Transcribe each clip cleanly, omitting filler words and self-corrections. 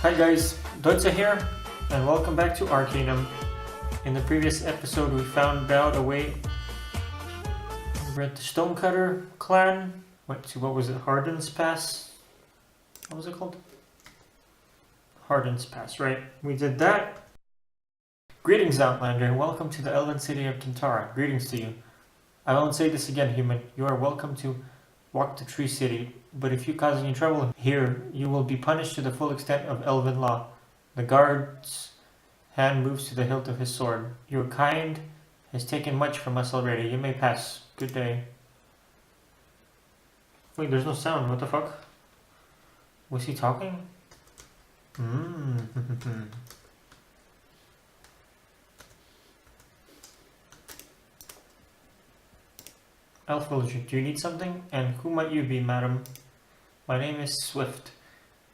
Hi guys, Dotsya here, and welcome back to Arcanum. In the previous episode we found out a way over at the Stonecutter clan. What was it? Harden's Pass? What was it called? Harden's Pass, right. We did that. Greetings Outlander, welcome to the Elven City of Kintara. Greetings to you. I won't say this again, human. You are welcome to walk the Tree City, but if you cause any trouble here, you will be punished to the full extent of Elven law. The guard's hand moves to the hilt of his sword. Your kind has taken much from us already. You may pass. Good day. Wait, there's no sound. What the fuck? Was he talking? Elf villager, do you need something? And who might you be, madam? My name is Swift.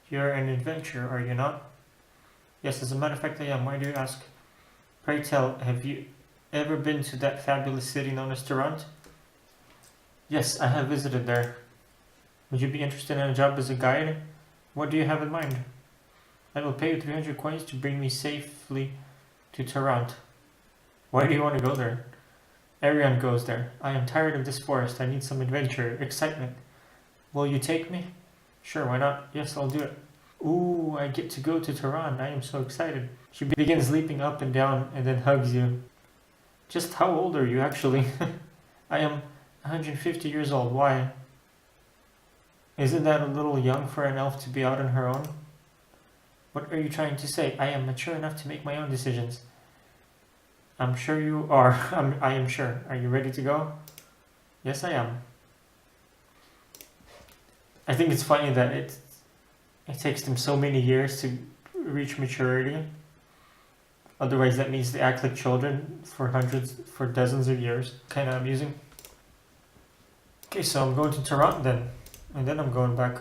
You're an adventurer, are you not? Yes, as a matter of fact I am. Why do you ask? Pray tell, have you ever been to that fabulous city known as Tarant? Yes, I have visited there. Would you be interested in a job as a guide? What do you have in mind? I will pay you 300 coins to bring me safely to Tarant. Why do you want to go there? Everyone goes there. I am tired of this forest. I need some adventure, excitement. Will you take me? Sure, why not? Yes, I'll do it. Ooh, I get to go to Tehran. I am so excited. She begins leaping up and down and then hugs you. Just how old are you actually? I am 150 years old. Why? Isn't that a little young for an elf to be out on her own? What are you trying to say? I am mature enough to make my own decisions. I'm sure you are. I am sure. Are you ready to go? Yes, I am. I think it's funny that it takes them so many years to reach maturity. Otherwise, that means they act like children for dozens of years. Kind of amusing. Okay, so I'm going to Toronto then. And then I'm going back.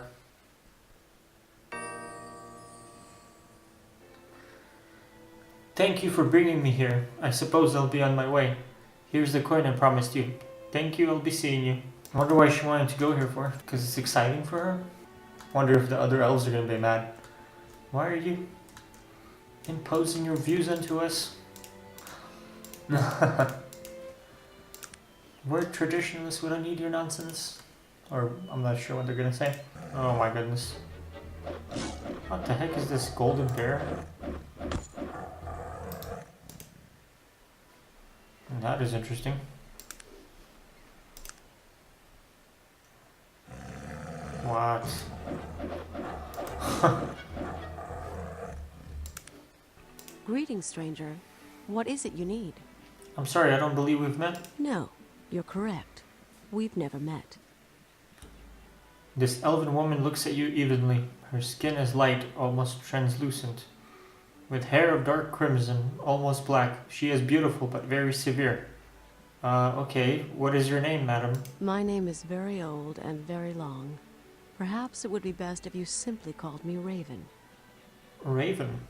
Thank you for bringing me here. I suppose I'll be on my way. Here's the coin I promised you. Thank you, I'll be seeing you. I wonder why she wanted to go here for. Because it's exciting for her? Wonder if the other elves are going to be mad. Why are you imposing your views onto us? We're traditionalists, we don't need your nonsense. Or, I'm not sure what they're going to say. Oh my goodness. What the heck is this golden bear? That is interesting. What? Greetings, stranger. What is it you need? I'm sorry, I don't believe we've met. No, you're correct. We've never met. This elven woman looks at you evenly. Her skin is light, almost translucent. With hair of dark crimson, almost black. She is beautiful, but very severe. Okay. What is your name, madam? My name is very old and very long. Perhaps it would be best if you simply called me Raven. Raven?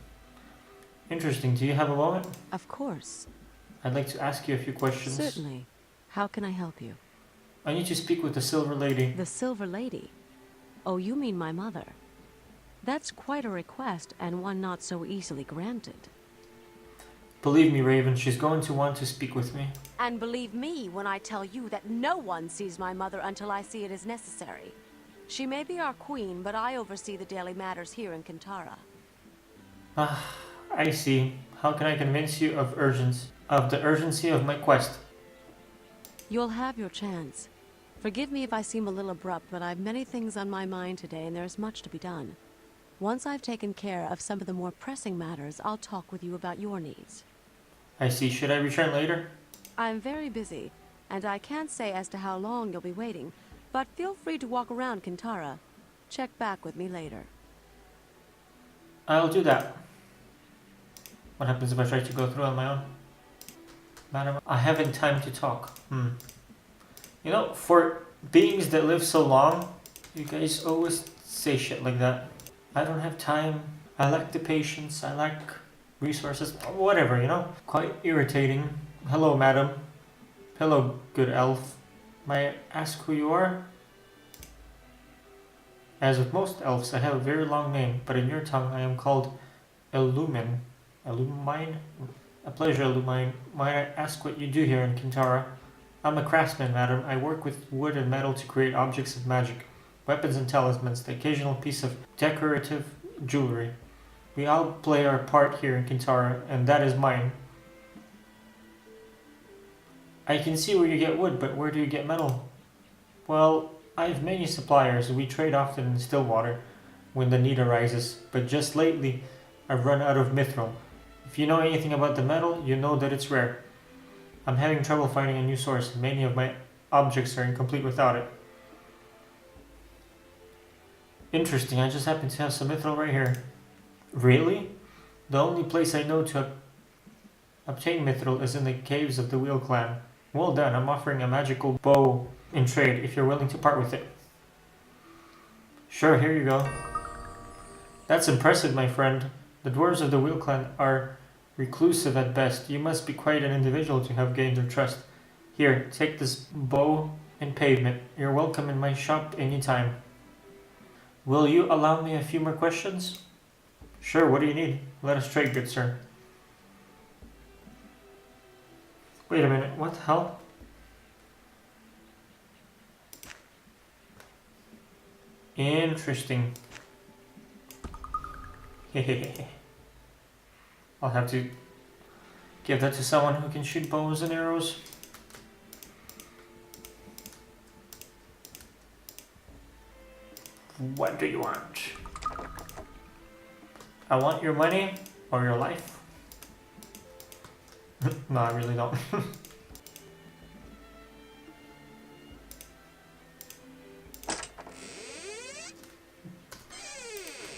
Interesting. Do you have a moment? Of course. I'd like to ask you a few questions. Certainly. How can I help you? I need to speak with the Silver Lady. The Silver Lady? Oh, you mean my mother. That's quite a request, and one not so easily granted. Believe me, Raven, she's going to want to speak with me. And believe me when I tell you that no one sees my mother until I see it as necessary. She may be our queen, but I oversee the daily matters here in Kintara. Ah, I see. How can I convince you of the urgency of my quest? You'll have your chance. Forgive me if I seem a little abrupt, but I've many things on my mind today, and there's much to be done. Once I've taken care of some of the more pressing matters, I'll talk with you about your needs. I see. Should I return later? I'm very busy, and I can't say as to how long you'll be waiting, but feel free to walk around Kintara. Check back with me later. I'll do that. What happens if I try to go through on my own? Madam, I haven't time to talk. You know, for beings that live so long, you guys always say shit like that. I don't have time. I lack the patience. I lack resources. Whatever, you know? Quite irritating. Hello, madam. Hello, good elf. May I ask who you are? As with most elves, I have a very long name, but in your tongue I am called Illumin. Illumine? A pleasure, Illumine. Might I ask what you do here in Kintara? I'm a craftsman, madam. I work with wood and metal to create objects of magic, weapons and talismans, the occasional piece of decorative jewelry. We all play our part here in Kintara, and that is mine. I can see where you get wood, but where do you get metal? Well, I have many suppliers. We trade often in Stillwater when the need arises, but just lately I've run out of mithril. If you know anything about the metal, you know that it's rare. I'm having trouble finding a new source. Many of my objects are incomplete without it. Interesting, I just happen to have some mithril right here. Really? The only place I know to obtain mithril is in the caves of the Wheel Clan. Well done, I'm offering a magical bow in trade if you're willing to part with it. Sure, here you go. That's impressive, my friend. The dwarves of the Wheel Clan are reclusive at best. You must be quite an individual to have gained their trust. Here, take this bow and pavement. You're welcome in my shop anytime. Will you allow me a few more questions? Sure, what do you need? Let us trade, good sir. Wait a minute, what the hell? Interesting. Hehehe. I'll have to give that to someone who can shoot bows and arrows. What do you want? I want your money or your life. No, I really don't.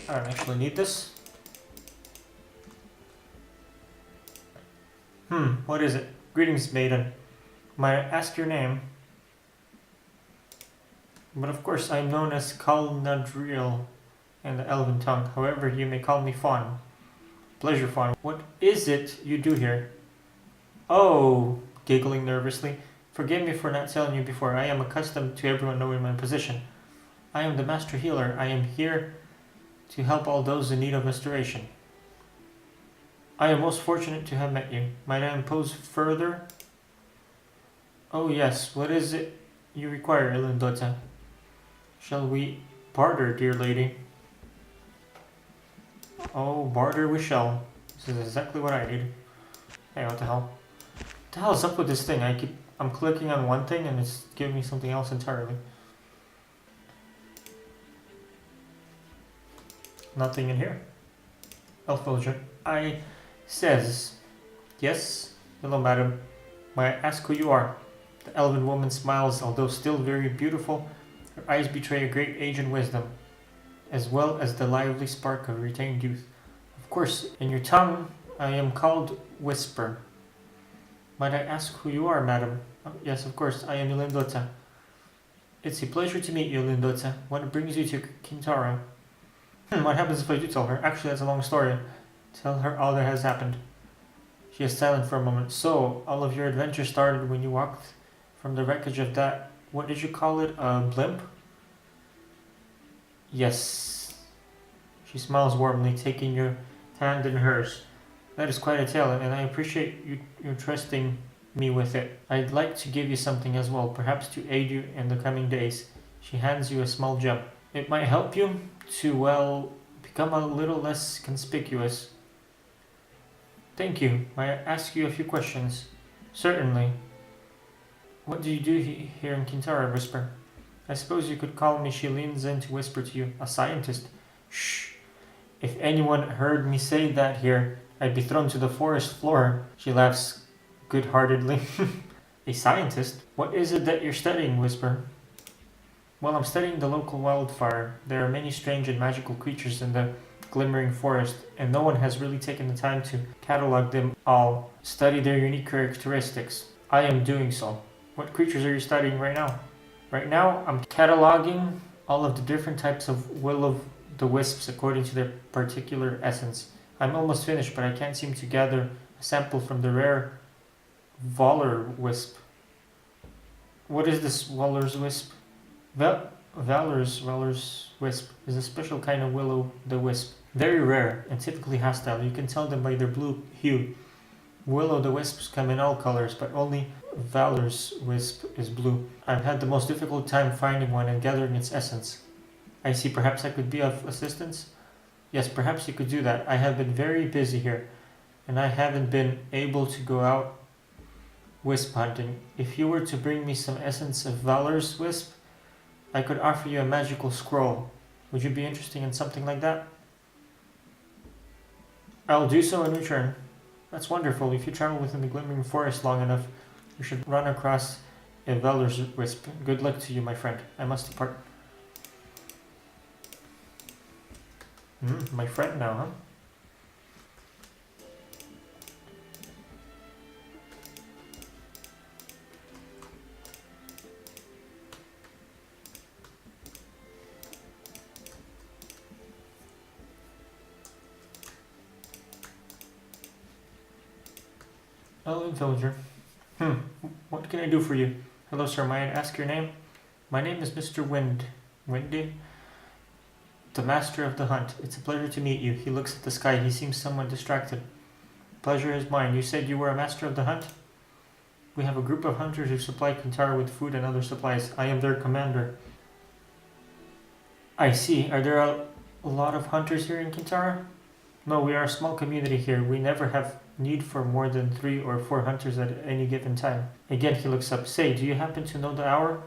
I don't actually need this. What is it? Greetings, maiden. Might I ask your name? But of course, I'm known as Kalnadriel in the Elven tongue. However, you may call me Fawn. Pleasure, Fawn. What is it you do here? Oh, giggling nervously. Forgive me for not telling you before. I am accustomed to everyone knowing my position. I am the Master Healer. I am here to help all those in need of restoration. I am most fortunate to have met you. Might I impose further? Oh yes, what is it you require, Olinda? Shall we barter, dear lady? Oh, barter we shall. This is exactly what I need. Hey, what the hell? What the hell is up with this thing? I'm clicking on one thing and it's giving me something else entirely. Nothing in here. Elf villager. I says, yes, hello madam. May I ask who you are? The elven woman smiles, although still very beautiful. Her eyes betray a great age and wisdom, as well as the lively spark of retained youth. Of course, in your tongue, I am called Whisper. Might I ask who you are, madam? Oh, yes, of course, I am Olinda. It's a pleasure to meet you, Olinda. What brings you to Kintara? What happens if I do tell her? Actually, that's a long story. Tell her all that has happened. She is silent for a moment. So, all of your adventure started when you walked from the wreckage of that, what did you call it, a blimp? Yes. She smiles warmly, taking your hand in hers. That is quite a tale, and I appreciate you trusting me with it. I'd like to give you something as well, perhaps to aid you in the coming days. She hands you a small gem. It might help you to, well, become a little less conspicuous. Thank you. May I ask you a few questions? Certainly. What do you do here in Kintara, Whisper? I suppose you could call me, she leans in to whisper to you, a scientist. Shh. If anyone heard me say that here, I'd be thrown to the forest floor. She laughs good-heartedly. A scientist? What is it that you're studying, Whisper? Well, I'm studying the local wildfire. There are many strange and magical creatures in the glimmering forest, and no one has really taken the time to catalog them all, study their unique characteristics. I am doing so. What creatures are you studying right now? Right now, I'm cataloging all of the different types of will-o'-the-wisps according to their particular essence. I'm almost finished, but I can't seem to gather a sample from the rare Walrus wisp. What is this Walrus wisp? Well, Valor's wisp is a special kind of will-o'-the-wisp. Very rare and typically hostile. You can tell them by their blue hue. Will-o'-the-wisps come in all colors, but only Valor's wisp is blue. I've had the most difficult time finding one and gathering its essence. I see, perhaps I could be of assistance? Yes, perhaps you could do that. I have been very busy here, and I haven't been able to go out wisp hunting. If you were to bring me some essence of Valor's wisp, I could offer you a magical scroll. Would you be interested in something like that? I'll do so in return. That's wonderful. If you travel within the glimmering forest long enough, you should run across a Valor's wisp. Good luck to you, my friend. I must depart. My friend now, huh? Hello, villager. What can I do for you? Hello, sir. May I ask your name? My name is Mr. Windy, the master of the hunt. It's a pleasure to meet you. He looks at the sky. He seems somewhat distracted. Pleasure is mine. You said you were a master of the hunt? We have a group of hunters who supply Kintara with food and other supplies. I am their commander. I see. Are there a lot of hunters here in Kintara? No, we are a small community here. We never have need for more than 3 or 4 hunters at any given time. Again, he looks up. Say, do you happen to know the hour?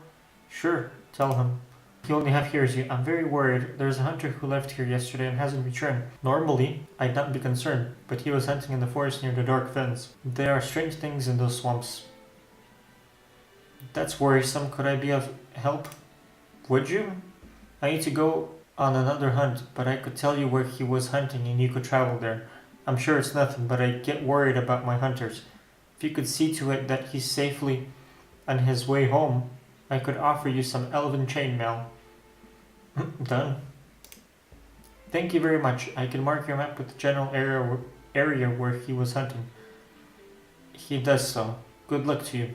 Sure, tell him. He only half hears you. I'm very worried. There's a hunter who left here yesterday and hasn't returned. Normally, I'd not be concerned, but he was hunting in the forest near the dark fens. There are strange things in those swamps. That's worrisome. Could I be of help? Would you? I need to go on another hunt, but I could tell you where he was hunting and you could travel there. I'm sure it's nothing, but I get worried about my hunters. If you could see to it that he's safely on his way home, I could offer you some elven chainmail. Done. Thank you very much. I can mark your map with the general area where he was hunting. He does so. Good luck to you.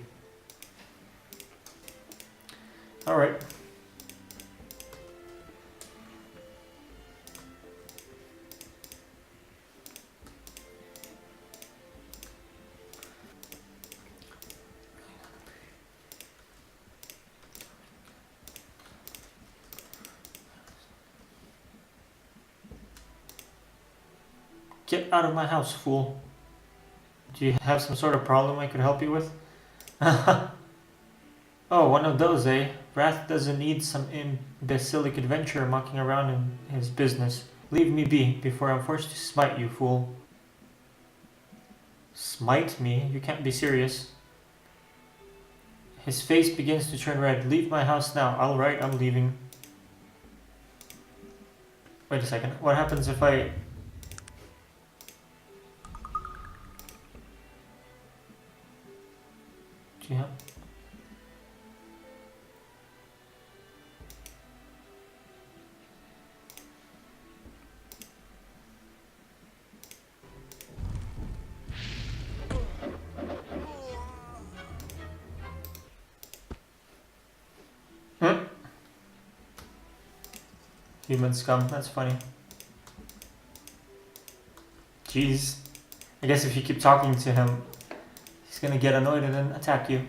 Alright. Get out of my house, fool. Do you have some sort of problem I could help you with? Oh, one of those, eh? Wrath doesn't need some imbecilic adventurer mucking around in his business. Leave me be, before I'm forced to smite you, fool. Smite me? You can't be serious. His face begins to turn red. Leave my house now. Alright, I'm leaving. Wait a second. What happens if I... Do you have... Human scum, that's funny. Jeez. I guess if you keep talking to him, he's gonna get annoyed and then attack you.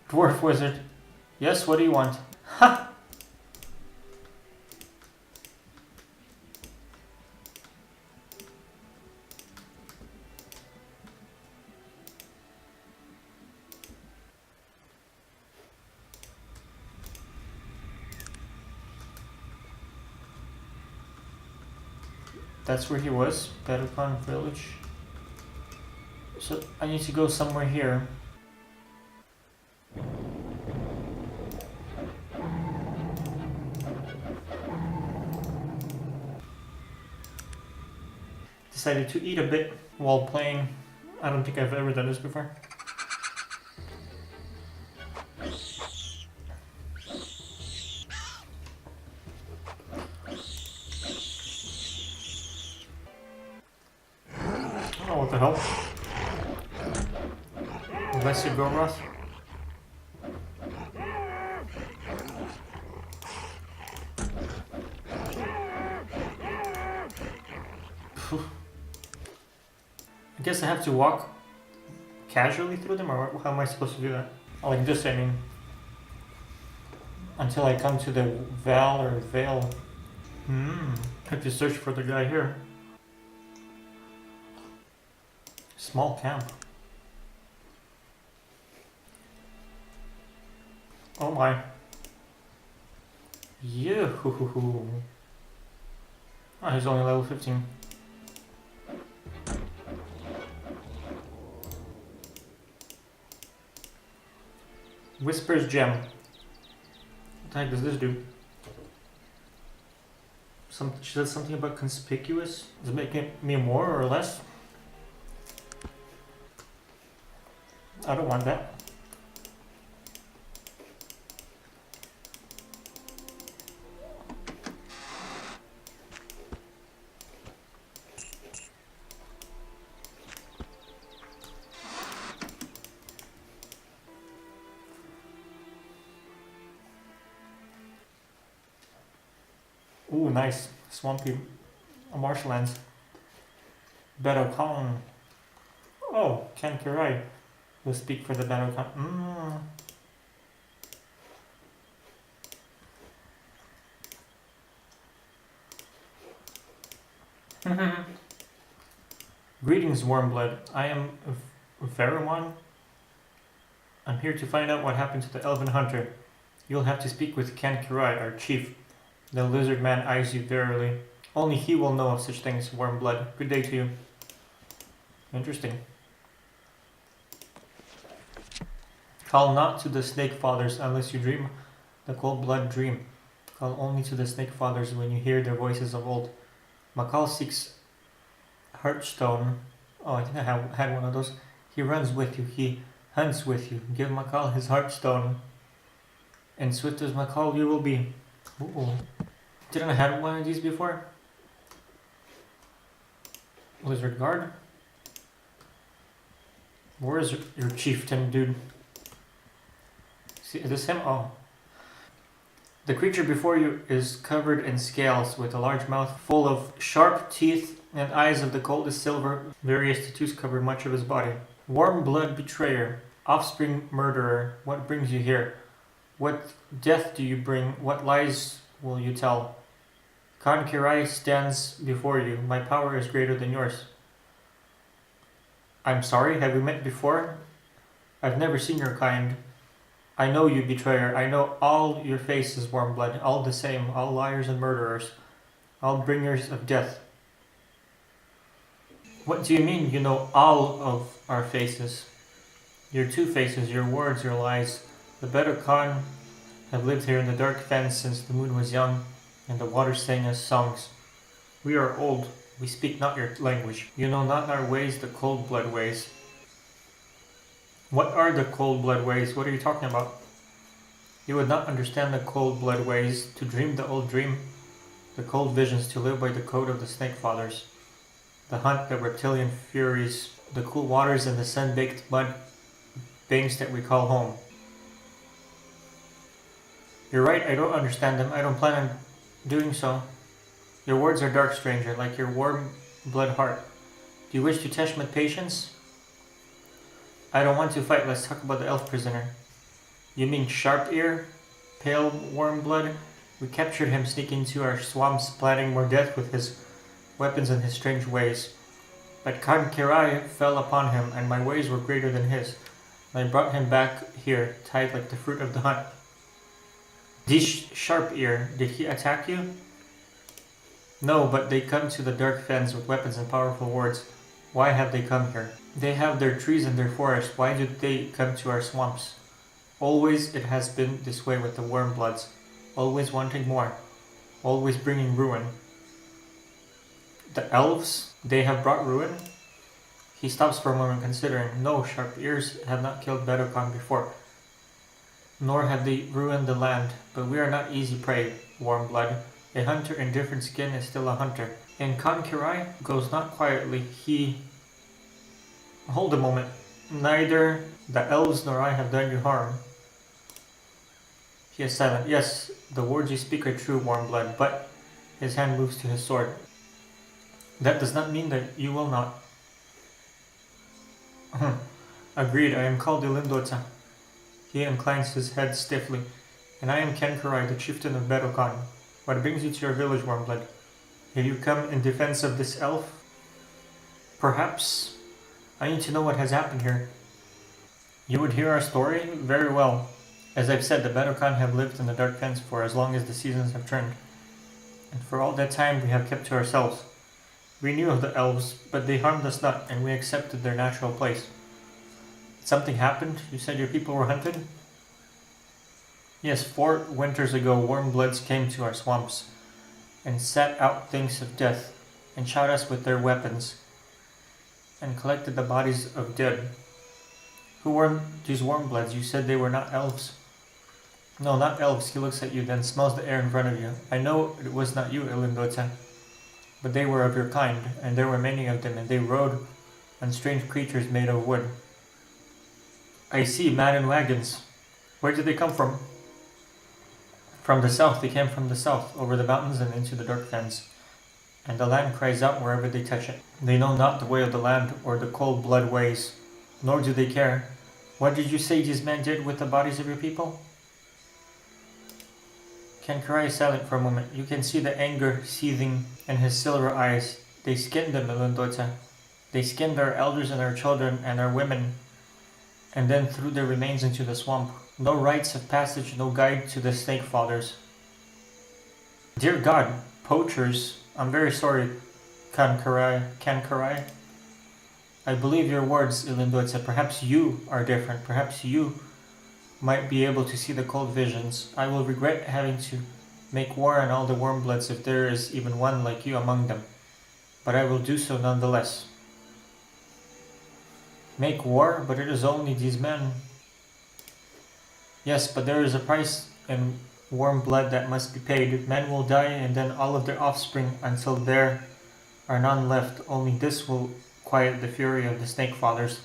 Dwarf wizard. Yes, what do you want? Ha! That's where he was, Bedouin village. So I need to go somewhere here. Decided to eat a bit while playing. I don't think I've ever done this before. Bless you, Goroth. I guess I have to walk casually through them, or how am I supposed to do that? Oh, like this, I mean. Until I come to the Val or Vale. I have to search for the guy here. Small camp. Oh my. Yoo-hoo-hoo-hoo. Oh, he's only level 15. Whisper's Gem. What the heck does this do? She said something about conspicuous. Does it make me more or less? I don't want that. Ooh, nice. Swampy marshlands. Battle Kong. Oh, Ken Kirai will speak for the Battle Kong. Greetings, Warmblood. I am Veramon. I'm here to find out what happened to the Elven Hunter. You'll have to speak with Ken Kirai, our chief. The lizard man eyes you warily. Only he will know of such things, Warmblood. Good day to you. Interesting. Call not to the snake fathers unless you dream the cold blood dream. Call only to the snake fathers when you hear their voices of old. Makal seeks Heartstone. Oh, I think I had one of those. He runs with you. He hunts with you. Give Makal his Heartstone. And swift as Makal you will be. Ooh. Didn't I have one of these before? Lizard Guard? Where is your chieftain, dude? See, is this him? Oh. The creature before you is covered in scales, with a large mouth full of sharp teeth and eyes of the coldest silver. Various tattoos cover much of his body. Warm blood betrayer, offspring murderer, what brings you here? What death do you bring? What lies will you tell? Khan Kirai stands before you. My power is greater than yours. I'm sorry, have we met before? I've never seen your kind. I know you, betrayer. I know all your faces, Warmblood. All the same, all liars and murderers. All bringers of death. What do you mean you know all of our faces? Your two faces, your words, your lies. The better Khan have lived here in the dark fens since the moon was young, and the water sang us songs. We are old, we speak not your language. You know not our ways, the cold blood ways. What are the cold blood ways? What are you talking about? You would not understand the cold blood ways, to dream the old dream, the cold visions, to live by the code of the snake fathers, the hunt the reptilian furies, the cool waters and the sun-baked mud banks that we call home. You're right, I don't understand them. I don't plan on doing so. Your words are dark, stranger, like your warm blood heart. Do you wish to test my patience? I don't want to fight. Let's talk about the elf prisoner. You mean Sharp Ear? Pale warm blood? We captured him sneaking into our swamps, planning more death with his weapons and his strange ways. But Khan Kirai fell upon him, and my ways were greater than his. I brought him back here, tied like the fruit of the hunt. This Sharp Ear, did he attack you? No, but they come to the dark fens with weapons and powerful words. Why have they come here? They have their trees and their forests. Why do they come to our swamps? Always it has been this way with the Warmbloods. Always wanting more. Always bringing ruin. The elves, they have brought ruin? He stops for a moment considering. No, Sharp Ears have not killed Bedokan before. Nor have they ruined the land. But we are not easy prey, Warmblood. A hunter in different skin is still a hunter. And Khan Kirai goes not quietly. He... Hold a moment. Neither the elves nor I have done you harm. He is silent. Yes, the words you speak are true, warm blood, but his hand moves to his sword. That does not mean that you will not. Agreed, I am called Olinda. He inclines his head stiffly. And I am Kenkurai, the chieftain of Bedokan. What brings you to your village, Warmblood? Have you come in defense of this elf? Perhaps. I need to know what has happened here. You would hear our story? Very well. As I've said, the Bedokan have lived in the Dark Fence for as long as the seasons have turned. And for all that time we have kept to ourselves. We knew of the elves, but they harmed us not, and we accepted their natural place. Something happened? You said your people were hunted? Yes, 4 winters ago, warm bloods came to our swamps and set out things of death and shot us with their weapons and collected the bodies of dead. Who were these warm bloods? You said they were not elves. No, not elves. He looks at you, then smells the air in front of you. I know it was not you, Olinda, but they were of your kind, and there were many of them, and they rode on strange creatures made of wood. I see, men in wagons. Where did they come from? From the south. They came from the south, over the mountains and into the dark fens. And the land cries out wherever they touch it. They know not the way of the land or the cold blood ways, nor do they care. What did you say these men did with the bodies of your people? Kenkurai is silent for a moment. You can see the anger seething in his silver eyes. They skinned them, Olinda. They skinned our elders and our children and our women, and then threw their remains into the swamp. No rites of passage, no guide to the snake fathers. Dear God, poachers, I'm very sorry, Kenkurai. I believe your words, Olinda. Perhaps you are different. Perhaps you might be able to see the cold visions. I will regret having to make war on all the warmbloods if there is even one like you among them. But I will do so nonetheless. Make war? But it is only these men. Yes, but there is a price in warm blood that must be paid. Men will die and then all of their offspring until there are none left. Only this will quiet the fury of the snake fathers.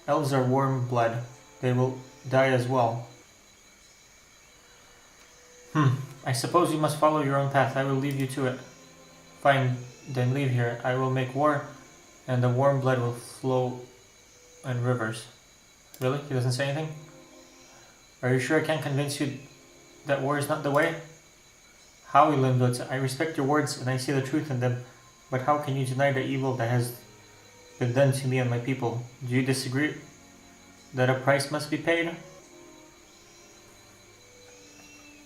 Elves are warm blood. They will die as well. I suppose you must follow your own path. I will leave you to it. Fine, then leave here. I will make war and the warm blood will flow in rivers. Really? He doesn't say anything? Are you sure I can't convince you that war is not the way? How, Olinda? I respect your words and I see the truth in them, but how can you deny the evil that has been done to me and my people? Do you disagree that a price must be paid?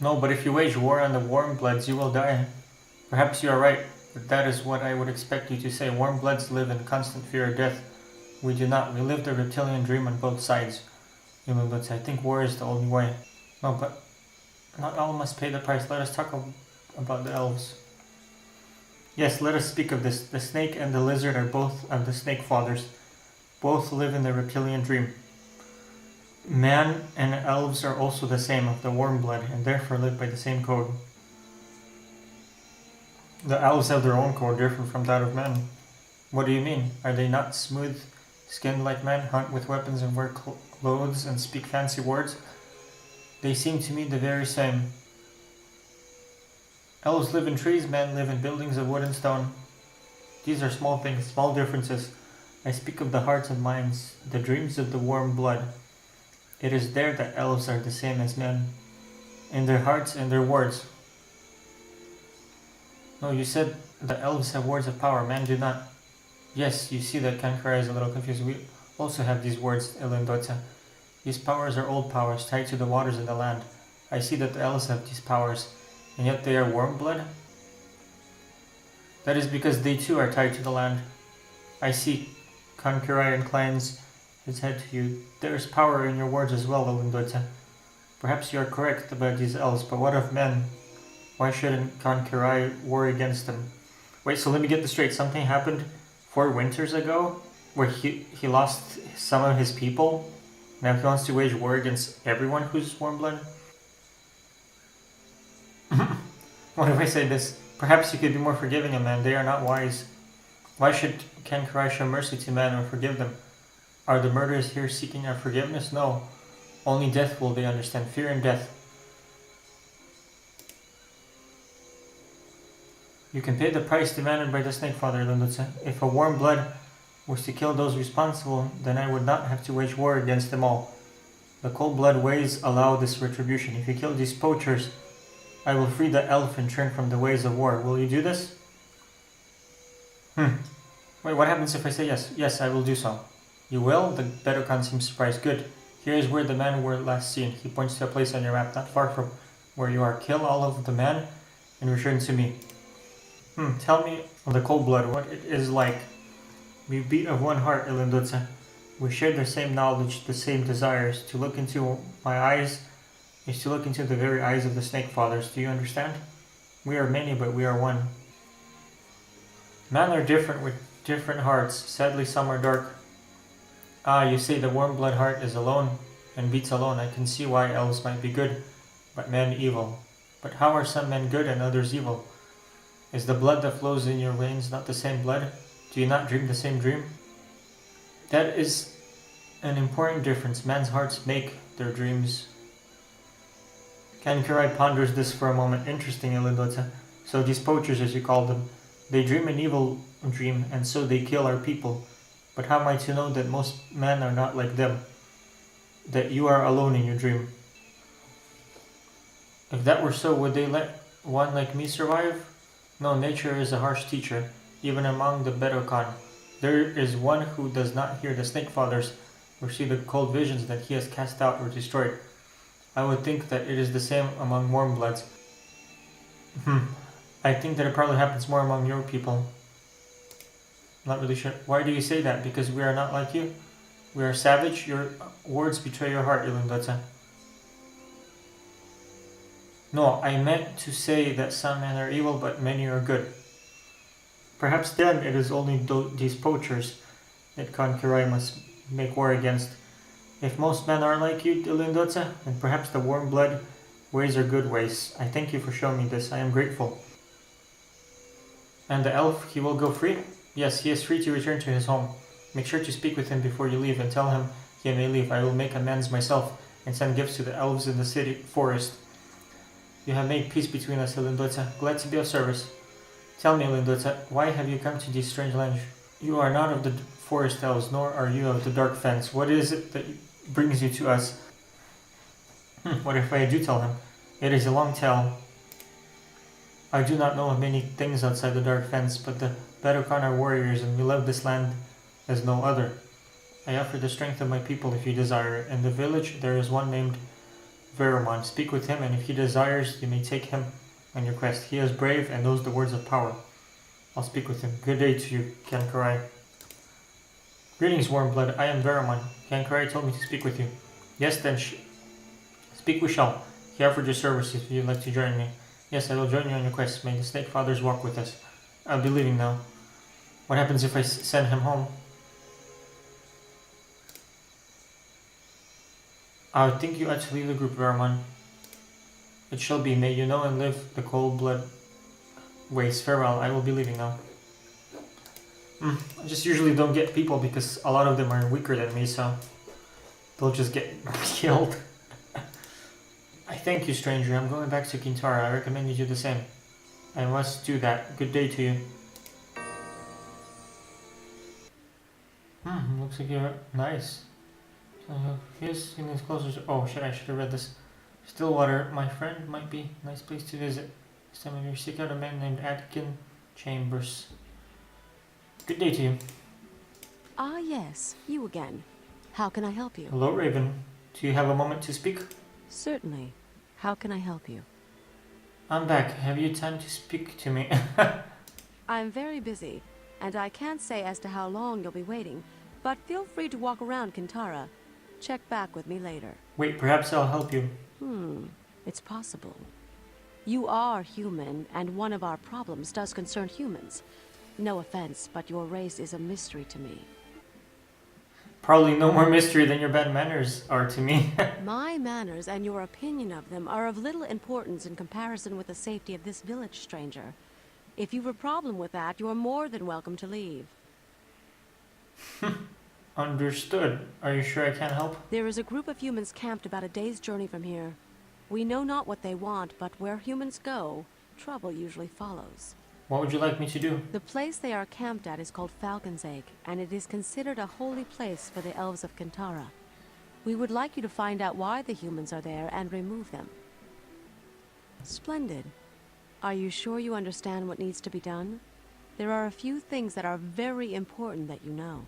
No, but if you wage war on the warm bloods, you will die. Perhaps you are right, but that is what I would expect you to say. Warm bloods live in constant fear of death. We do not. We live the reptilian dream on both sides. Olinda, I think war is the only way. No, but not all must pay the price. Let us talk about the elves. Yes, let us speak of this. The snake and the lizard are both of the snake fathers. Both live in the reptilian dream. Man and elves are also the same, of the warm blood, and therefore live by the same code. The elves have their own code, different from that of men. What do you mean? Are they not smooth-skinned like men, hunt with weapons and wear clothes and speak fancy words? They seem to me the very same. Elves live in trees, men live in buildings of wood and stone. These are small things, small differences. I speak of the hearts and minds, the dreams of the warm blood. It is there that elves are the same as men, in their hearts and their words. No, you said the elves have words of power, men do not. Yes, you see that Kenkurai is a little confused. We also have these words, Olinda. These powers are old powers, tied to the waters and the land. I see that the elves have these powers, and yet they are warm blood? That is because they too are tied to the land. I see. Kenkurai inclines his head to you. There is power in your words as well, Olinda. Perhaps you are correct about these elves, but what of men? Why shouldn't Kenkurai war against them? Wait, so let me get this straight. Something happened 4 winters ago where he lost some of his people? Now he wants to wage war against everyone who's warm blood? What if I say this? Perhaps you could be more forgiving of men. They are not wise. Why should Kenkurai show mercy to men or forgive them? Are the murderers here seeking our forgiveness? No. Only death will they understand. Fear and death. You can pay the price demanded by the Snake Father, Dotsya. If a warm blood was to kill those responsible, then I would not have to wage war against them all. The cold blood ways allow this retribution. If you kill these poachers, I will free the elf and turn from the ways of war. Will you do this? Wait, what happens if I say yes? Yes, I will do so. You will? The Bedokan seems surprised. Good. Here is where the men were last seen. He points to a place on your map not far from where you are. Kill all of the men and return to me. Tell me of the cold blood, what it is like. We beat of one heart, Olinda. We share the same knowledge, the same desires. To look into my eyes is to look into the very eyes of the Snake Fathers. Do you understand? We are many, but we are one. Men are different with different hearts. Sadly, some are dark. Ah, you say the warm blood heart is alone and beats alone. I can see why elves might be good, but men evil. But how are some men good and others evil? Is the blood that flows in your veins not the same blood? Do you not dream the same dream? That is an important difference. Men's hearts make their dreams. Kankurai ponders this for a moment. Interesting, Olinda. So these poachers, as you call them, they dream an evil dream, and so they kill our people. But how am I to know that most men are not like them? That you are alone in your dream? If that were so, would they let one like me survive? No, nature is a harsh teacher, even among the Bedokan. There is one who does not hear the Snake Fathers or see the cold visions that he has cast out or destroyed. I would think that it is the same among warm bloods. I think that it probably happens more among your people. Not really sure. Why do you say that? Because we are not like you? We are savage? Your words betray your heart, Olinda. No, I meant to say that some men are evil, but many are good. Perhaps then it is only these poachers that Kankurai must make war against. If most men are like you, Olinda, then perhaps the warm blood ways are good ways. I thank you for showing me this. I am grateful. And the elf, he will go free? Yes, he is free to return to his home. Make sure to speak with him before you leave and tell him he may leave. I will make amends myself and send gifts to the elves in the city forest. You have made peace between us, Olinda. Glad to be of service. Tell me, Olinda, why have you come to these strange lands? You are not of the forest elves, nor are you of the dark fence. What is it that brings you to us? What if I do tell him? It is a long tale. I do not know of many things outside the dark fence, but the Bedokan are warriors, and we love this land as no other. I offer the strength of my people if you desire it. In the village there is one named Veramon. Speak with him, and if he desires, you may take him on your quest. He is brave and knows the words of power. I'll speak with him. Good day to you, Kankurai. Greetings, warm blood. I am Veramon. Kankurai told me to speak with you. Yes, then speak we shall. He offered your service if you'd like to join me. Yes, I will join you on your quest. May the Snake Fathers walk with us. I'll be leaving now. What happens if I send him home? I think you ought to leave the group, Veramon. It shall be. May you know and live the cold blood ways. Farewell. I will be leaving now. I just usually don't get people because a lot of them are weaker than me, so they'll just get killed. I thank you, stranger. I'm going back to Kintara. I recommend you do the same. I must do that. Good day to you. Looks like you're nice. Here's closer. Oh shit, I should have read this. Stillwater, my friend, might be a nice place to visit. Some of you seek out a man named Atkin Chambers. Good day to you. Ah, yes, you again. How can I help you? Hello, Raven. Do you have a moment to speak? Certainly. How can I help you? I'm back. Have you time to speak to me? I'm very busy, and I can't say as to how long you'll be waiting, but feel free to walk around Kintara. Check back with me later. Wait, perhaps I'll help you. It's possible. You are human, and one of our problems does concern humans. No offense, but your race is a mystery to me. Probably no more mystery than your bad manners are to me. My manners and your opinion of them are of little importance in comparison with the safety of this village, stranger. If you've a problem with that, you're more than welcome to leave. Understood. Are you sure I can't help? There is a group of humans camped about a day's journey from here. We know not what they want, but where humans go, trouble usually follows. What would you like me to do? The place they are camped at is called Falcon's Egg, and it is considered a holy place for the elves of Kantara. We would like you to find out why the humans are there and remove them. Splendid. Are you sure you understand what needs to be done? There are a few things that are very important that you know.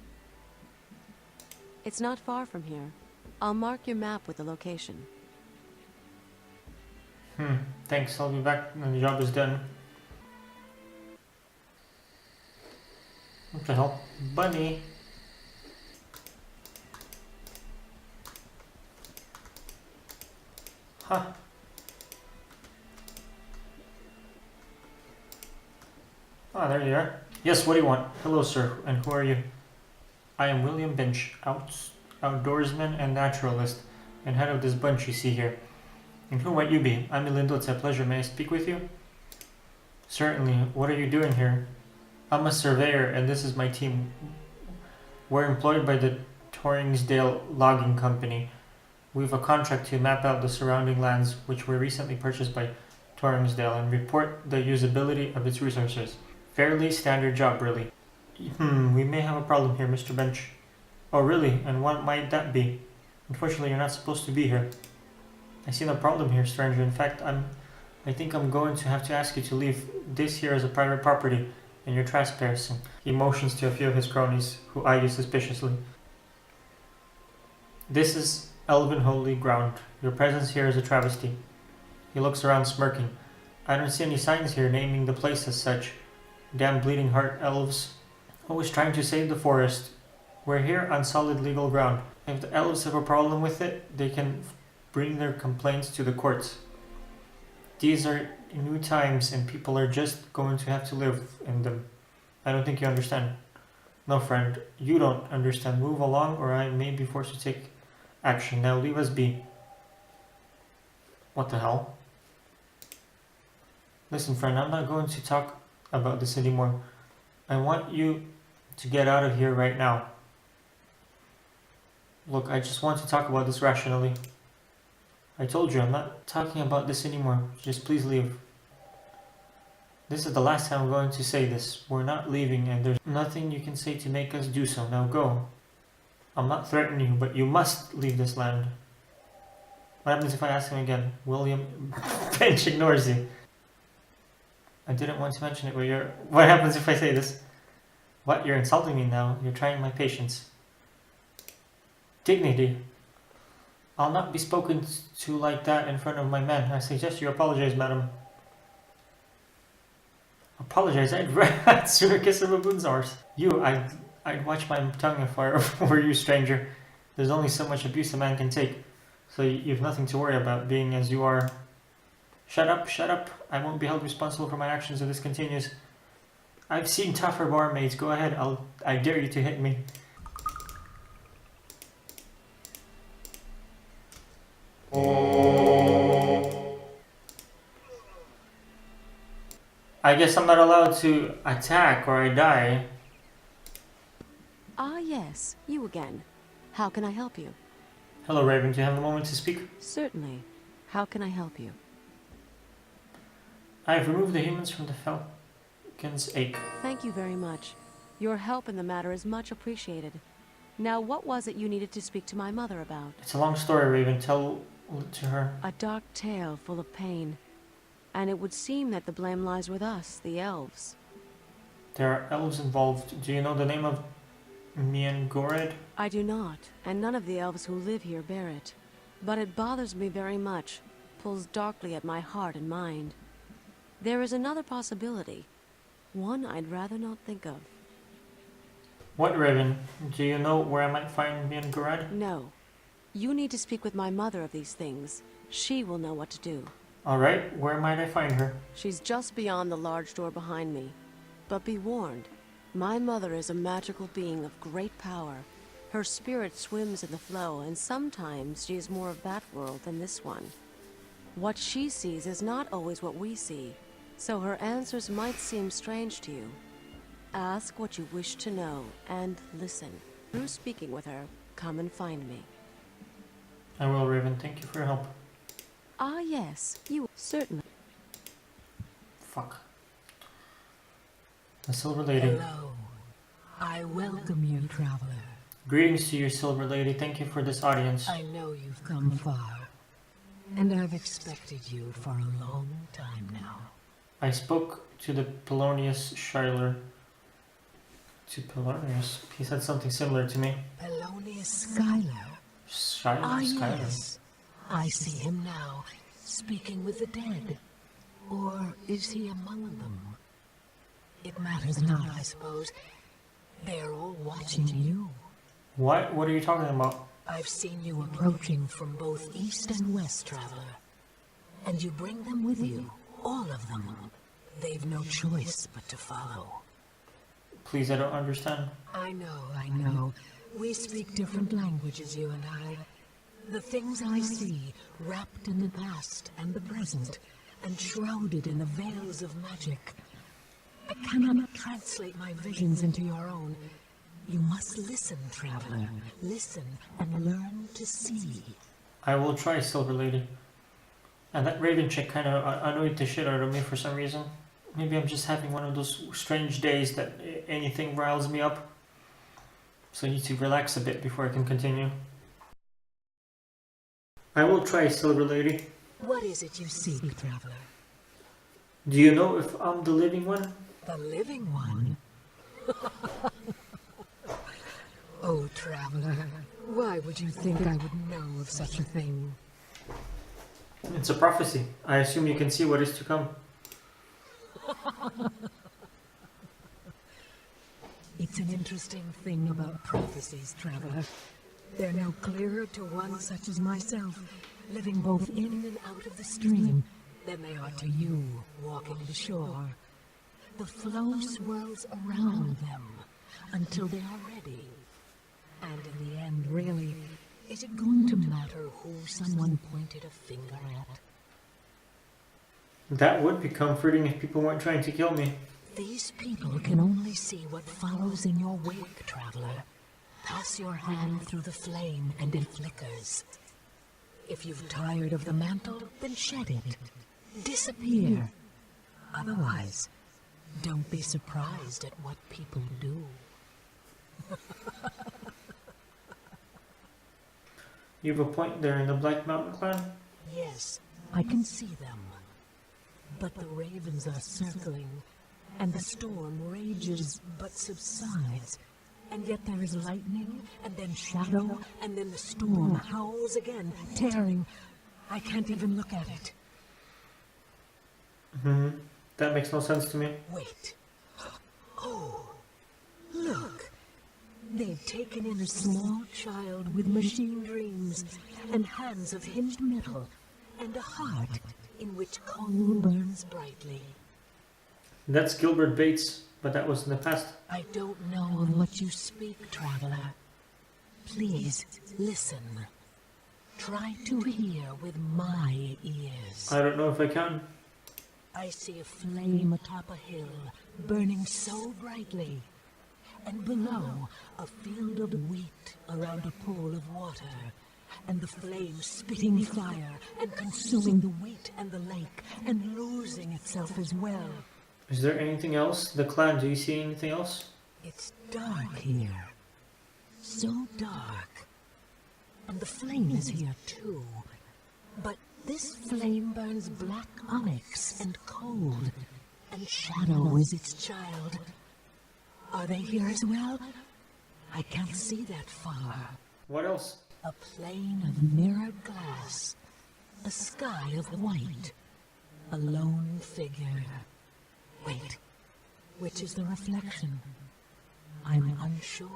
It's not far from here. I'll mark your map with the location. Thanks. I'll be back when the job is done. What the hell? Bunny! Huh. Ah, there you are. Yes, what do you want? Hello, sir. And who are you? I am William Bench, outdoorsman and naturalist, and head of this bunch you see here. And who might you be? I'm Olinda. It's a pleasure. May I speak with you? Certainly. What are you doing here? I'm a surveyor, and this is my team. We're employed by the Torringsdale Logging Company. We have a contract to map out the surrounding lands, which were recently purchased by Torringsdale, and report the usability of its resources. Fairly standard job, really. We may have a problem here, Mr. Bench. Oh, really? And what might that be? Unfortunately, you're not supposed to be here. I see no problem here, stranger. In fact, I think I'm going to have to ask you to leave. This here is a private property, and you're trespassing. He motions to a few of his cronies, who eye you suspiciously. This is elven holy ground. Your presence here is a travesty. He looks around, smirking. I don't see any signs here naming the place as such. Damn bleeding heart elves. Always trying to save the forest. We're here on solid legal ground. If the elves have a problem with it, they can bring their complaints to the courts. These are new times and people are just going to have to live in them. I don't think you understand. No, friend, you don't understand. Move along or I may be forced to take action. Now leave us be. What the hell? Listen, friend, I'm not going to talk about this anymore. I want you to get out of here right now. Look, I just want to talk about this rationally. I told you, I'm not talking about this anymore. Just please leave. This is the last time I'm going to say this. We're not leaving and there's nothing you can say to make us do so. Now go. I'm not threatening you, but you must leave this land. What happens if I ask him again? William Bench ignores you. I didn't want to mention it, but you're... What happens if I say this? What? You're insulting me now. You're trying my patience. Dignity. I'll not be spoken to like that in front of my men. I suggest you apologize, madam. Apologize? I'd sooner kiss a baboon's arse. I'd watch my tongue and fire over you, stranger. There's only so much abuse a man can take. So you've nothing to worry about, being as you are. Shut up, shut up. I won't be held responsible for my actions if this continues. I've seen tougher barmaids. Go ahead. I dare you to hit me. I guess I'm not allowed to attack or I die. Ah, yes, you again. How can I help you? Hello, Raven. Do you have a moment to speak? Certainly. How can I help you? I have removed the humans from the Falcon's Egg. Thank you very much. Your help in the matter is much appreciated. Now, what was it you needed to speak to my mother about? It's a long story, Raven. Tell it to her. A dark tale full of pain. And it would seem that the blame lies with us, the elves. There are elves involved. Do you know the name of Miangored? I do not, and none of the elves who live here bear it. But it bothers me very much, pulls darkly at my heart and mind. There is another possibility, one I'd rather not think of. What, Raven? Do you know where I might find Miangored? No. You need to speak with my mother of these things. She will know what to do. Alright, where might I find her? She's just beyond the large door behind me. But be warned, my mother is a magical being of great power. Her spirit swims in the flow, and sometimes she is more of that world than this one. What she sees is not always what we see, so her answers might seem strange to you. Ask what you wish to know, and listen. Through speaking with her, come and find me. I will, Raven. Thank you for your help. Ah, yes, you certainly. Fuck. The Silver Lady. Hello. I welcome you, traveler. Greetings to you, Silver Lady. Thank you for this audience. I know you've come far, and I've expected you for a long time now. I spoke to the Polonius Shiler. To Polonius? He said something similar to me. Polonius Skylar. Shiler? Ah, Skyler? yes. I see him now, speaking with the dead. Or is he among them? It matters not, I suppose. They're all watching you. What? What are you talking about? I've seen you approaching from both east and west, traveler. And you bring them with you, all of them. They've no choice but to follow. Please, I don't understand. I know. We speak different languages, you and I. The things I see, wrapped in the past and the present, and shrouded in the veils of magic. I cannot translate my visions into your own. You must listen, traveler. Listen and learn to see. I will try, Silver Lady. And that Raven chick kind of annoyed the shit out of me for some reason. Maybe I'm just having one of those strange days that anything riles me up. So I need to relax a bit before I can continue. I will try, Silver Lady. What is it you seek, traveler? Do you know if I'm the living one? The living one? Oh, traveler, why would you think I would know of such a thing? It's a prophecy. I assume you can see what is to come. It's an interesting thing about prophecies, traveler. They're no clearer to one such as myself, living both in and out of the stream, than they are to you, walking the shore. The flow swirls around them until they are ready. And in the end, really, is it going to matter who someone pointed a finger at? That would be comforting if people weren't trying to kill me. These people can only see what follows in your wake, traveler. Pass your hand through the flame and it flickers. If you've tired of the mantle, then shed it. Disappear. Otherwise, don't be surprised at what people do. You have a point there in the Black Mountain Clan? Yes, I can see them. But the ravens are circling, and the storm rages but subsides. And yet there is lightning, and then shadow, and then the storm howls again, tearing. I can't even look at it. That makes no sense to me. Wait. Oh, look. They've taken in a small child with machine dreams, and hands of hinged metal, and a heart in which coal burns brightly. That's Gilbert Bates, but that was in the past. I don't know of what you speak, traveler. Please, listen. Try to hear with my ears. I don't know if I can. I see a flame atop a hill, burning so brightly. And below, a field of wheat around a pool of water. And the flame spitting fire and consuming the wheat and the lake and losing itself as well. Is there anything else? The clan, do you see anything else? It's dark here. So dark. And the flame is here too. But this flame burns black onyx and cold. And shadow is its child. Are they here as well? I can't see that far. What else? A plane of mirrored glass. A sky of white. A lone figure. Wait, which is the reflection? I'm unsure.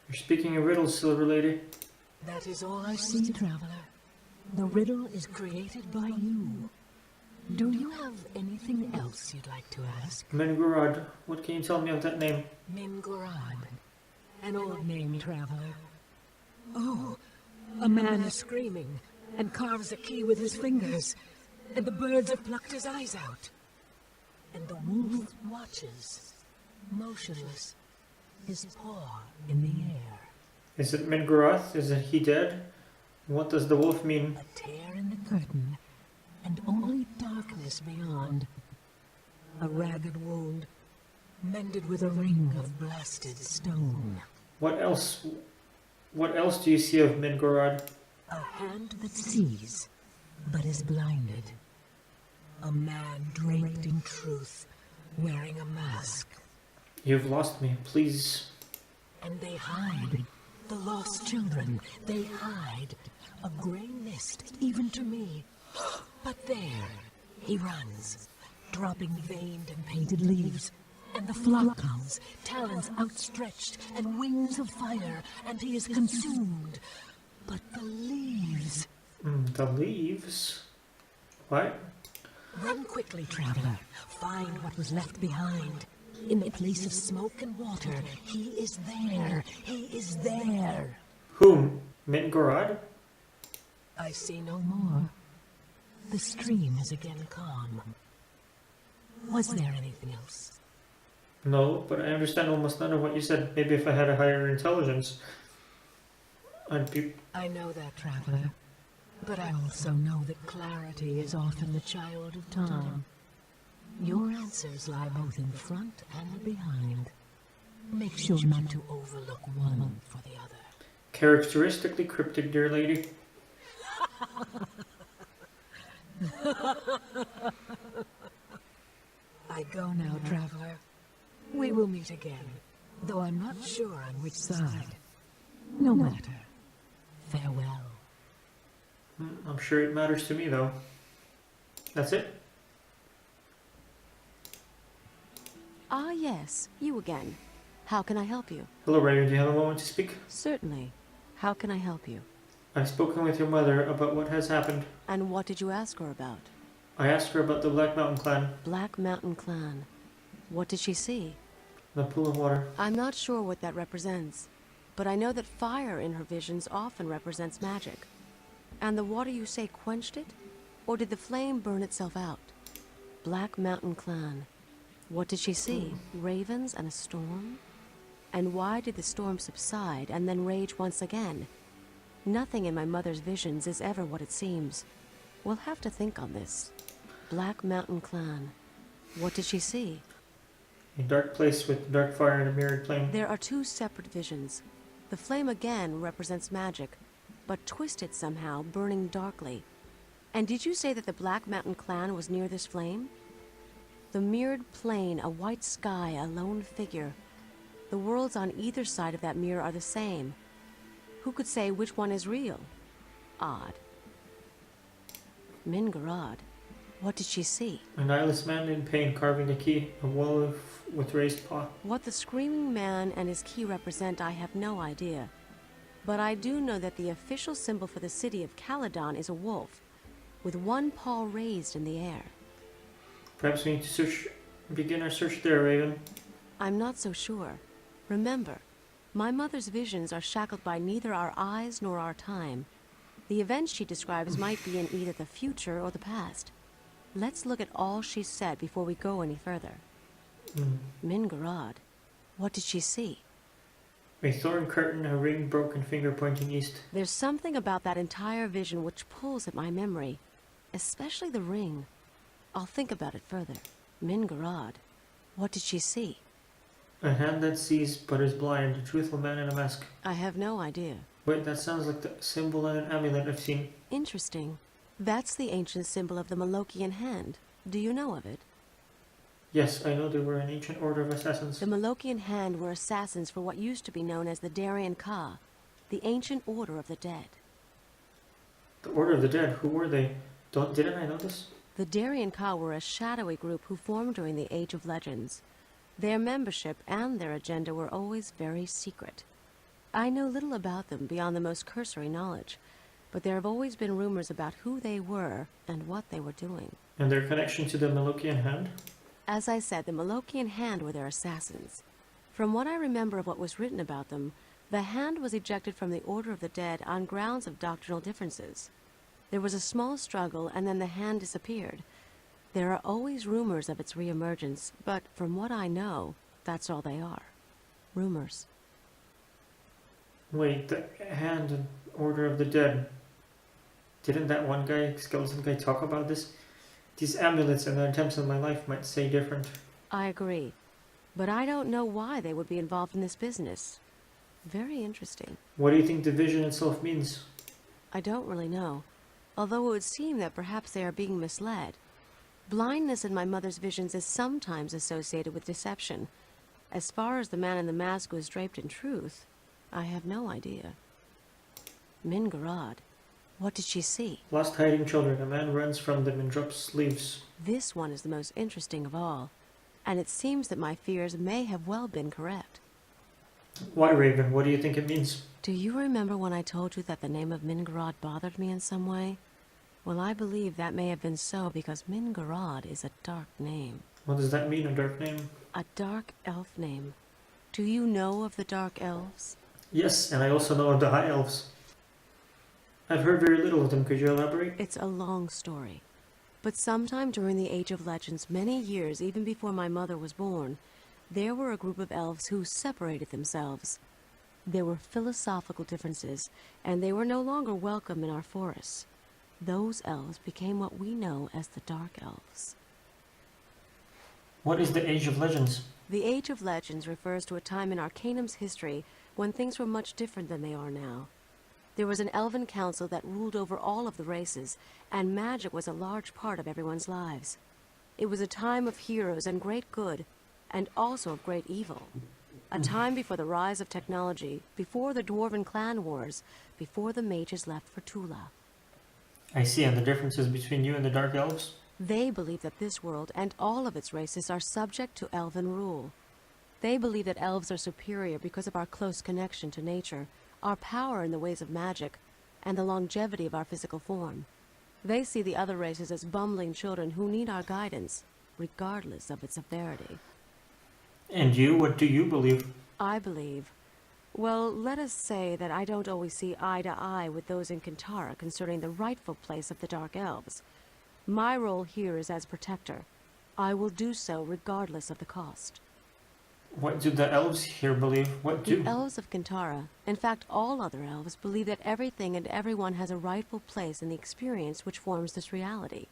You're speaking a riddle, Silver Lady. That is all I see, traveler. The riddle is created by you. Do you have anything else you'd like to ask? Mengurad, what can you tell me of that name? Mingurad. An old name, traveler. Oh, a man is screaming and carves a key with his fingers, and the birds have plucked his eyes out. And the wolf watches, motionless, his paw in the air. Is it Mingaroth? Is he dead? What does the wolf mean? A tear in the curtain, and only darkness beyond. A ragged wound, mended with a ring of blasted stone. What else? What else do you see of Mingaroth? A hand that sees, but is blinded. A man draped in truth, wearing a mask. You've lost me, please. And they hide. The lost children, they hide. A grey mist, even to me. But there, he runs, dropping veined and painted leaves. And the flock comes, talons outstretched, and wings of fire, and he is consumed. But the leaves... The leaves? What? Run quickly, traveler. Find what was left behind. In the place of smoke and water, he is there. He is there. Whom? Mingaroth? I see no more. The stream is again calm. Was there anything else? No, but I understand almost none of what you said. Maybe if I had a higher intelligence, I'd be... I know that, traveler. But I also know that clarity is often the child of time. Your answers lie both in front and behind. Make sure not to overlook one for the other. Characteristically cryptic, dear lady. I go now, traveler. We will meet again, though I'm not sure on which side. No matter. Farewell. I'm sure it matters to me, though. That's it? Ah, yes, you again. How can I help you? Hello, Raven. Do you have a moment to speak? Certainly. How can I help you? I've spoken with your mother about what has happened. And what did you ask her about? I asked her about the Black Mountain clan. Black Mountain Clan. What did she see? The pool of water. I'm not sure what that represents, but I know that fire in her visions often represents magic. And the water you say quenched it? Or did the flame burn itself out? Black Mountain Clan. What did she see? Ravens and a storm? And why did the storm subside and then rage once again? Nothing in my mother's visions is ever what it seems. We'll have to think on this. Black Mountain Clan. What did she see? A dark place with dark fire and a mirrored plane. There are two separate visions. The flame again represents magic, but twisted somehow, burning darkly. And did you say that the Black Mountain Clan was near this flame? The mirrored plane, a white sky, a lone figure. The worlds on either side of that mirror are the same. Who could say which one is real? Odd. Mingaroth. What did she see? An eyeless man in pain carving a key, a wolf with raised paw. What the screaming man and his key represent, I have no idea. But I do know that the official symbol for the city of Caledon is a wolf, with one paw raised in the air. Perhaps we need to begin our search there, Raven. I'm not so sure. Remember, my mother's visions are shackled by neither our eyes nor our time. The events she describes might be in either the future or the past. Let's look at all she said before we go any further. Mingaroth. What did she see? A thorn curtain, a ring, broken finger pointing east. There's something about that entire vision which pulls at my memory, especially the ring. I'll think about it further. Mingaroth. What did she see? A hand that sees but is blind, a truthful man in a mask. I have no idea. Wait, that sounds like the symbol on an amulet I've seen. Interesting. That's the ancient symbol of the Malokian hand. Do you know of it? Yes, I know they were an ancient order of assassins. The Malokian hand were assassins for what used to be known as the Darien Ka, the ancient order of the dead. The Order of the Dead, who were they? Didn't I know this? The Darien Ka were a shadowy group who formed during the Age of Legends. Their membership and their agenda were always very secret. I know little about them beyond the most cursory knowledge, but there have always been rumors about who they were and what they were doing. And their connection to the Malokian hand? As I said, the Malokian hand were their assassins. From what I remember of what was written about them, the hand was ejected from the Order of the Dead on grounds of doctrinal differences. There was a small struggle, and then the hand disappeared. There are always rumors of its reemergence, but from what I know, that's all they are. Rumors. Wait, the Hand and Order of the Dead. Didn't that one guy, skeleton guy, talk about this? These amulets and their attempts on my life might say different. I agree. But I don't know why they would be involved in this business. Very interesting. What do you think the vision itself means? I don't really know. Although it would seem that perhaps they are being misled. Blindness in my mother's visions is sometimes associated with deception. As far as the man in the mask was draped in truth, I have no idea. Mingarad. What did she see? Lost hiding children. A man runs from them and drops leaves. This one is the most interesting of all. And it seems that my fears may have well been correct. Why, Raven? What do you think it means? Do you remember when I told you that the name of Mingarad bothered me in some way? Well, I believe that may have been so because Mingarad is a dark name. What does that mean, a dark name? A dark elf name. Do you know of the dark elves? Yes, and I also know of the high elves. I've heard very little of them. Could you elaborate? It's a long story. But sometime during the Age of Legends, many years even before my mother was born, there were a group of elves who separated themselves. There were philosophical differences, and they were no longer welcome in our forests. Those elves became what we know as the Dark Elves. What is the Age of Legends? The Age of Legends refers to a time in Arcanum's history when things were much different than they are now. There was an elven council that ruled over all of the races, and magic was a large part of everyone's lives. It was a time of heroes and great good, and also of great evil. A time before the rise of technology, before the Dwarven clan wars, before the mages left for Tula. I see, and the differences between you and the Dark Elves? They believe that this world and all of its races are subject to elven rule. They believe that elves are superior because of our close connection to nature, our power in the ways of magic, and the longevity of our physical form. They see the other races as bumbling children who need our guidance, regardless of its severity. And you? What do you believe? I believe. Well, let us say that I don't always see eye to eye with those in Kintara concerning the rightful place of the Dark Elves. My role here is as protector. I will do so regardless of the cost. What do the elves here believe? What do? The elves of Kintara, in fact all other elves, believe that everything and everyone has a rightful place in the experience which forms this reality.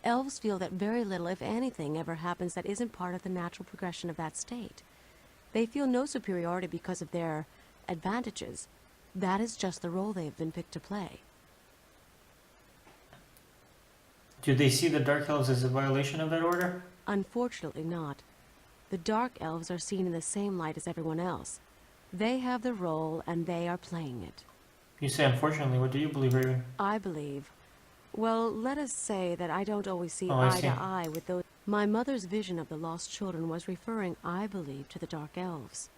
Elves feel that very little, if anything, ever happens that isn't part of the natural progression of that state. They feel no superiority because of their advantages. That is just the role they have been picked to play. Do they see the Dark Elves as a violation of that order? Unfortunately not. The Dark Elves are seen in the same light as everyone else. They have the role, and they are playing it. You say unfortunately. What do you believe, Raven? I believe. Well, let us say that I don't always see I eye see. to eye with those. My mother's vision of the lost children was referring, I believe, to the Dark Elves.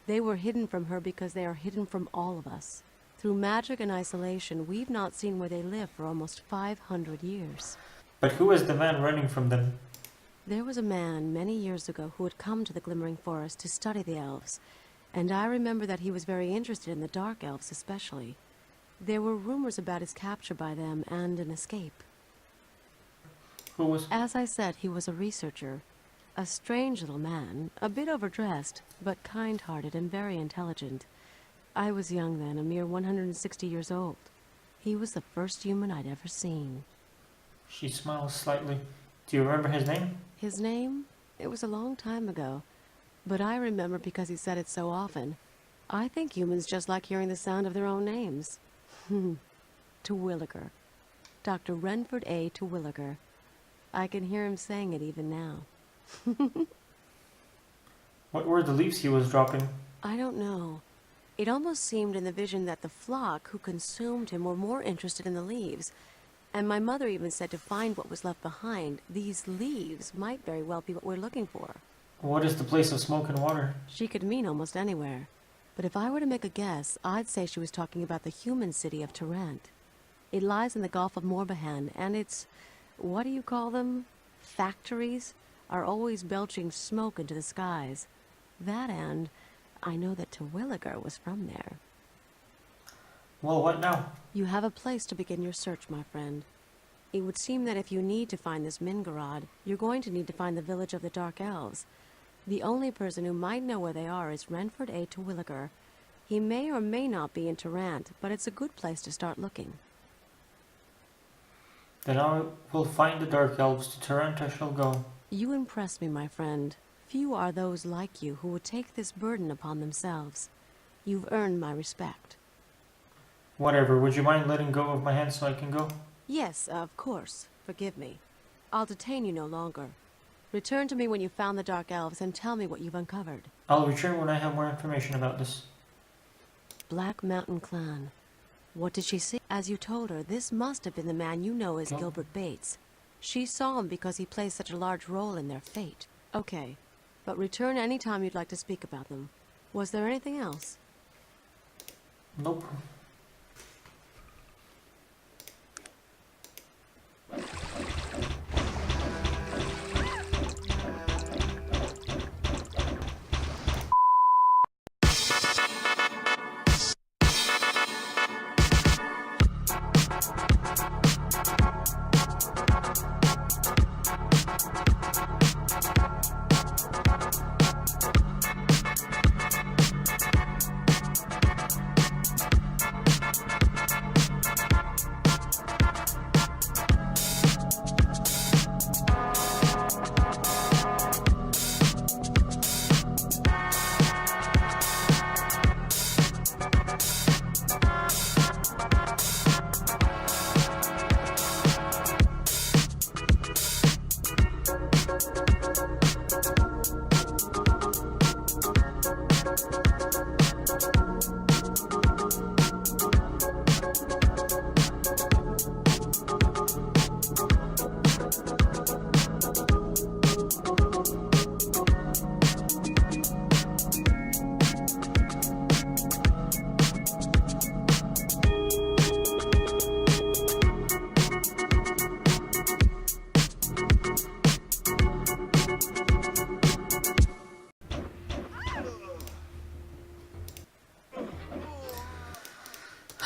They were hidden from her because they are hidden from all of us. Through magic and isolation, we've not seen where they live for almost 500 years. But who is the man running from them? There was a man many years ago who had come to the Glimmering Forest to study the elves, and I remember that he was very interested in the Dark Elves especially. There were rumors about his capture by them and an escape. Who was? As I said, he was a researcher. A strange little man, a bit overdressed, but kind-hearted and very intelligent. I was young then, a mere 160 years old. He was the first human I'd ever seen. She smiles slightly. Do you remember his name? His name? It was a long time ago. But I remember because he said it so often. I think humans just like hearing the sound of their own names. Terwilliger. Dr. Renford A. Terwilliger. I can hear him saying it even now. What were the leaves he was dropping? I don't know. It almost seemed in the vision that the flock who consumed him were more interested in the leaves. And my mother even said to find what was left behind, these leaves might very well be what we're looking for. What is the place of smoke and water? She could mean almost anywhere. But if I were to make a guess, I'd say she was talking about the human city of Tarrant. It lies in the Gulf of Morbihan, and its, what do you call them? Factories are always belching smoke into the skies. That and I know that Terwilliger was from there. Well, what now? You have a place to begin your search, my friend. It would seem that if you need to find this Mingarad, you're going to need to find the village of the Dark Elves. The only person who might know where they are is Renford A. Terwilliger. He may or may not be in Tarrant, but it's a good place to start looking. Then I will find the Dark Elves. To Tarrant I shall go. You impress me, my friend. Few are those like you who would take this burden upon themselves. You've earned my respect. Whatever, would you mind letting go of my hand so I can go? Yes, of course. Forgive me. I'll detain you no longer. Return to me when you've found the Dark Elves and tell me what you've uncovered. I'll return when I have more information about this. Black Mountain Clan. What did she see? As you told her, this must have been the man you know as No. Gilbert Bates. She saw him because he plays such a large role in their fate. Okay, but return any time you'd like to speak about them. Was there anything else? Nope.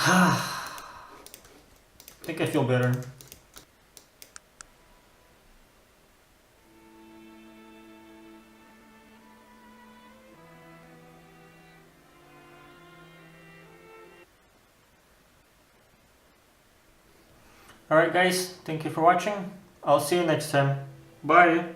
I think I feel better. Alright guys, thank you for watching. I'll see you next time. Bye!